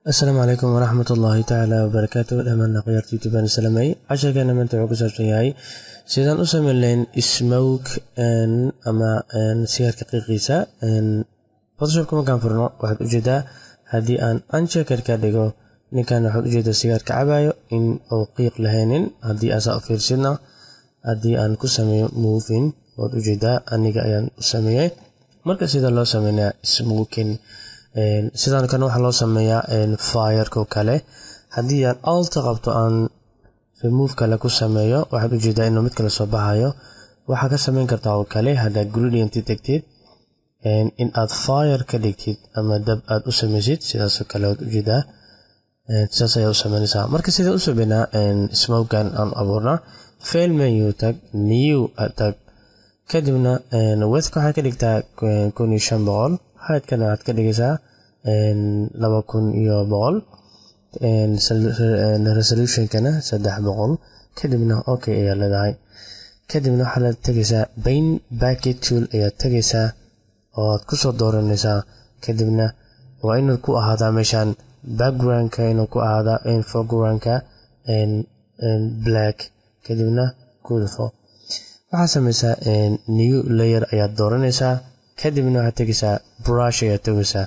السلام عليكم ورحمة الله تعالى وبركاته. الأمان قيرت يوتيوبان السلامي عشان كان من تعوق سبسيهاي سيدان أسمى لين سموك أما سيار كقيقيسة فوتوشوبكم كان فرنا واحد أجدا هذه أنشكر كاديجو نكان واحد أجدا سيار كعبايو إن أو قيق لهينين هذه أسا أفيرسنا هذه أن كسمي موفين واحد أجدا أنيجا أيان أسميه مركز سيدان لو سمينا سموكين sidaan kan waxaa loo sameeyaa fire-ka oo kale haddii aan alt qabto aan remove kale ku sameeyo waxaad u jeedaa inuu mid kale soo baxayo waxaa ka sameyn kartaa oo kale haddaad gradient tagtid in aad fire ka dhigtid ama dab aad u sameysid sidaasoo kale waad u jeedaa sidaas ayaa u sameynaysaa marka sida u sameynaa smoke-kan aan abuurnaa fail menu tag new tag kadibna width waxaa ka dhigtaa 1500 height-kana waxaad ka dhigaysaa 2100 resolution-kana 300 kadibna okay ayaa leedahay kadibna waxaa la tagaysaa paint bucket tool ayaa tagaysaa oo aad kusoo dooranaysaa kadibna waa inuu ku ahaadaa meeshaan background-ka inuu ku ahaadaa foreground-ka black kadibna kulfo waxaa samaysaa new layer ayaad dooranaysaa kadibna waxaad tagaysaa brush ayaad tagaysaa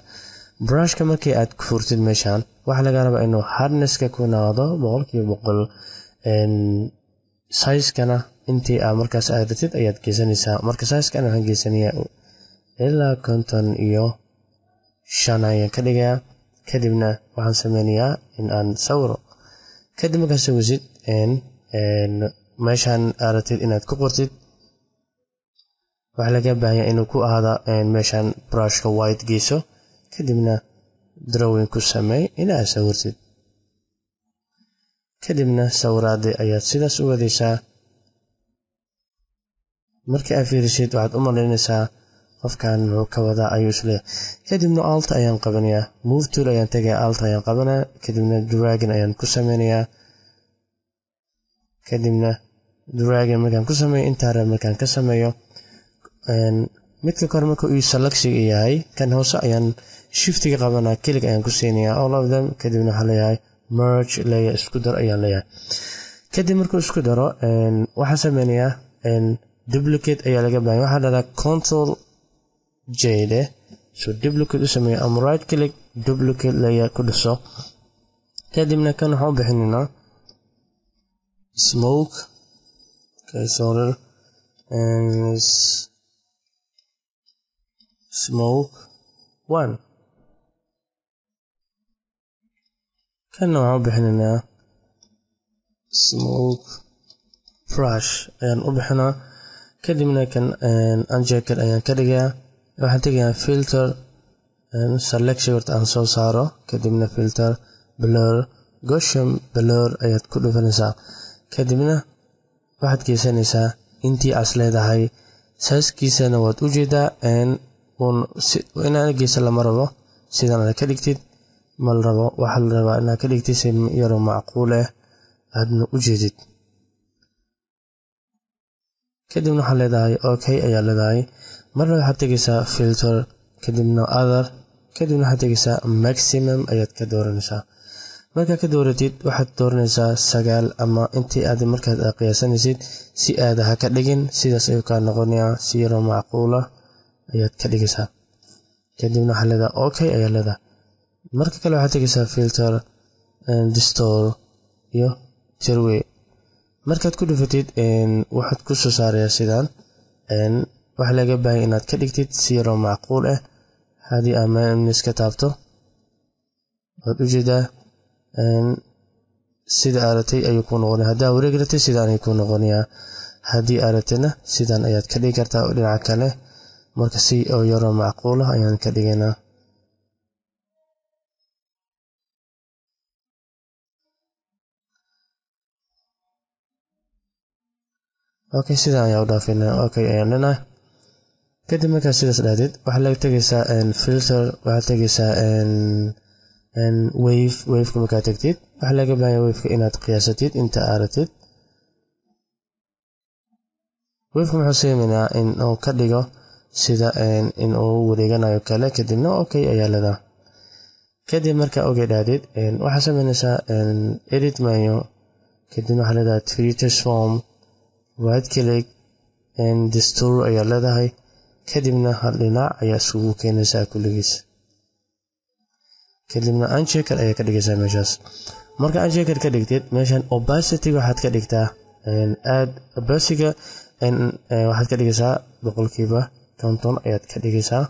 brushka markii aad ku furtid meeshaan waxaa laga rabaa inuu hardness-ka ku noqdo 100% size-kana intii aad markaas aad ratid ayaad geysanaysaa marka size-kana waxaan geysanayaa ilaa 55 ayaan ka dhigayaa kadibna waxaan sameynayaa in aan sawiro kadib markaad sawisid meeshaan aad ratid inaad ku qortid waxaa laga baahanyaa inuu ku ahaada meeshaan brushka white geyso kadibna drawing ku sameey inaad sawirtid kadibna sawiraadii ayaad sidaas u wadaysaa markii aad fiirisid waxaad u malaynaysaa qofkan muxuu ka wadaa ayuu isleeyahay kadibna alt ayaan qabanayaa move tool ayaan tagayaa alt ayaan qabanayaa kadibna dragging ayaan ku sameynayaa kadibna dragging markaan ku sameeyo intaa reer markaan ka sameeyo midka kore marka uu selection yahay kan hoose ayaan shiftiga qabanaa click ayaan ku siinayaa all of them kadibna waxaa leeyahay merge layer isku dar ayaan leeyahay kadib markuu isku daro waxaa sameynayaa duplicate ayaa laga baahan waxaa dhahdaa control j so duplicate u sameeya ama right click duplicate layer ku dhiso kadibna kan waxaan u bixinaynaa smoke okay sorry smoke 1 kan waxaan u bixinaynaa smoke brush ayaan u bixinaa kadibna kan unchecker ayaan ka dhigayaa waxaan tegayaa filter selection horta aan soo saaro kadibna filter blur gaussian blur ayaad ku dhufanaysaa kadibna waxaad geysanaysaa intii as leedahay size-kiisana waad u jeedaa inaad geysa lama rabo sidaan aad ka dhigtid ma la rabo waxaa la rabaa inaad ka dhigtid si yaro macquul ah aadna u jeedid kadibna waxaa leedahay okay ayaa leedahay marna waxaad tegaysaa filter kadibna other kadibna waxaad tegaysaa maximum ayaad ka dooranaysaa markaad ka dooratid waxaad dooranaysaa 9 ama intii aad markaad qiyaasanaysid si aad ha ka dhigin sidaas ayuu kaa noqonayaa si yaro macquul ah ayaad ka dhigaysaa kadibna waxaa leedahay okay ayaa leedahay marka kale waxaad tegaysaa filter distort iyo tirway markaad ku dhufatid waxaad ku soo saarayaa sidaan waxaa laga baahan inaad ka dhigtid si yaro macquul ah haddii aad iska taabto waad u jeedaa sida aad ratay ayuu ku noqonaya haddii aad wareeg ratay sidaan ayuu ku noqonayaa haddii aad ratayna sidaan ayaad ka dhigi kartaa oo dhinaca kale marka si oo yaro macquul ah ayaan ka dhigaynaa okay sidaan ayaa u dhaafinaa okay ayaan leenahay kadib markaad sidaas dhahdid waxaa laga tegaysaa filter waxaad tegaysaa waveka markaad tagtid waxaa laga baahanya waveka inaad qiyaasatid inta aad ratid waveka muxuu sameynaa in uu ka dhigo sida in uu wareeganayo kale kadibna okay ayaa leedahay kadib marka okay dhaadid waxa sameynaysaa edit menu kadib waxa leedahay free transform right click distro ayaa leedahay kadibna hal dhinac ayaa isugu keenaysaa kulligiis kadibna unchecker ayaa ka dhigaysaa meeshaas marka unchecker ka dhigtid meeshan opacity waxaad ka dhigtaa add opacity waxaad ka dhigaysaa 50% ayaad ka dhigaysaa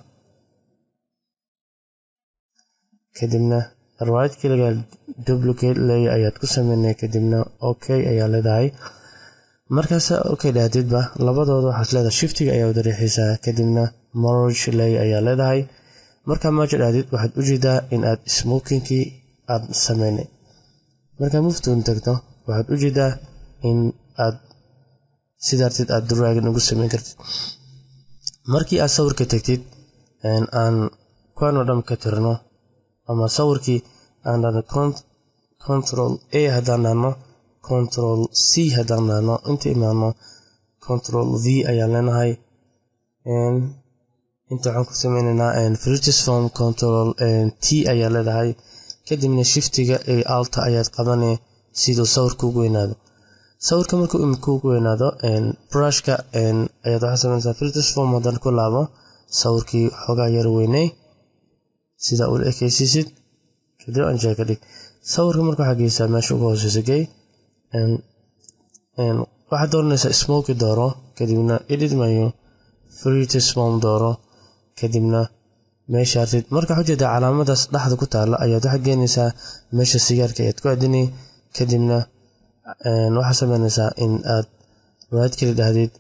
kadibna right click duplicate layer ayaad ku sameynay kadibna okay ayaa leedahay markaas okay dhaadidba labadooda waxaad leedahay shiftiga ayaa u riixaysaa kadibna merge layer ayaa leedahay marka merge dhaadid waxaad u jeedaa in aad smokingkii aad sameynay marka muftuun tagto waxaad u jeedaa in aad sidaartid aad dragging ugu sameyn kartid markii aad sawirka tagtid aan kuwano dham ka tirno ama sawirkii aan control A haddaan dhahno control C haddaan dhahno inta imaano control V ayaan leenahay inta waxaan ku sameynaynaa free transform control T ayaa leedahay kadibna shiftiga alta ayaad qabanay siduu sawirka ugu weynaado sawirka markuu ugu weynaado brushka ayaad waxaa sameynaysaa free transform haddaan ku laabo sawirkii xoogaa yar weynay sida ula ekaysiisid kadib uncheck ka dhig sawirka marka waxaa geysaa meesha ugu hooseysa gey waxaad dooranaysaa smoky dooro kadibna edit menu free transform dooro kadibna meesha artid marka xujeeda calaamadaas dhaxda ku taala ayaad waxaad geenaysaa meesha sigaarka ayaad ku aadinay kadibna waxaad sameynaysaa in aad right click dhahdid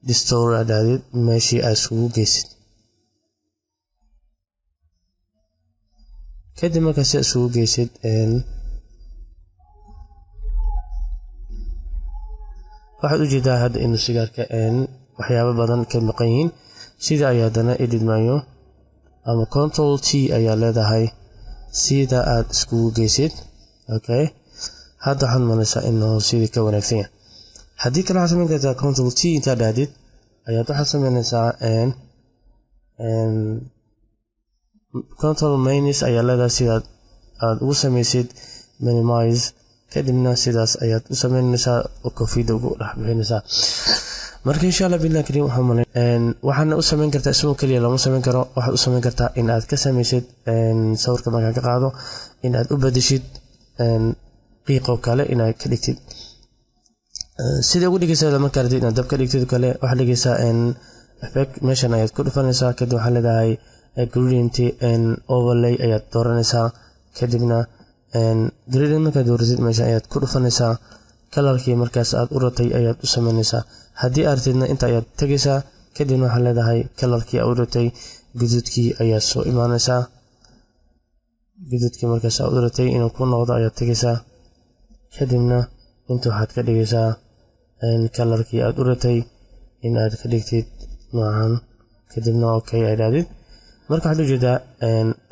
distro aad dhahdid meeshii aad isugu geysid kadib markaa si isugu geysid waxaad u jeedaa hadda inuu sigaarka waxyaabo badan ka maqan yihiin sida ayaa haddana edit menu ama control T ayaa leedahay sida aad iskugu geysid okay hadda waxaad malaysaa inuu sidii ka wanaagsan yahay haddii kale waxaad sameyn kartaa control T intaad dhahdid ayaad waxaad sameynaysaa control minus ayaa leedahay sidaad aad ugu sameysid minimize kadibna sidaas ayaad u sameynaysaa oo koofiyada ugu dhex bixinaysaa marka insha Allah billahi kariim waxaana u sameyn kartaa ismo kaliya lama sameyn karo waxaad u sameyn kartaa in aad ka sameysid sawirka marka ka qaado in aad u bedeshid qiiqo kale in aad ka dhigtid sida ugu dhigaysaa marka aad in aad dab ka dhigtid kale waxa dhigaysaa effect meeshan ayaad ku dhufanaysaa kadib waxa leedahay gradient overlay ayaad dooranaysaa kadibna gradient marka dooratid meesha ayaad ku dhufanaysaa kalarkii markaas aad u ratay ayaad u sameynaysaa haddii artidna inta ayaad tagaysaa kadibna waxaa leedahay kalarkii aad u ratay guduudkii ayaa soo imaanaysaa guduudkii markaas aad u ratay inuu ku noqdo ayaad tagaysaa kadibna inta waxaad ka dhigaysaa kalarkii aad u ratay in aad ka dhigtid noocan kadibna okay ay dhaadid marka waxaad ujeedaa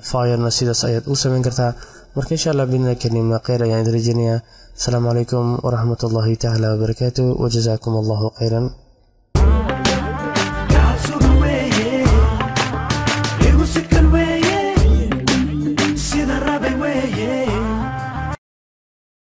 firena sidaas ayaad u sameyn kartaa marka insha Allah bidna kalima khayr ayaan idin rajeynayaa السلام عليكم ورحمة الله تعالى وبركاته وجزاكم الله خيرا See the rabbit way, yeah.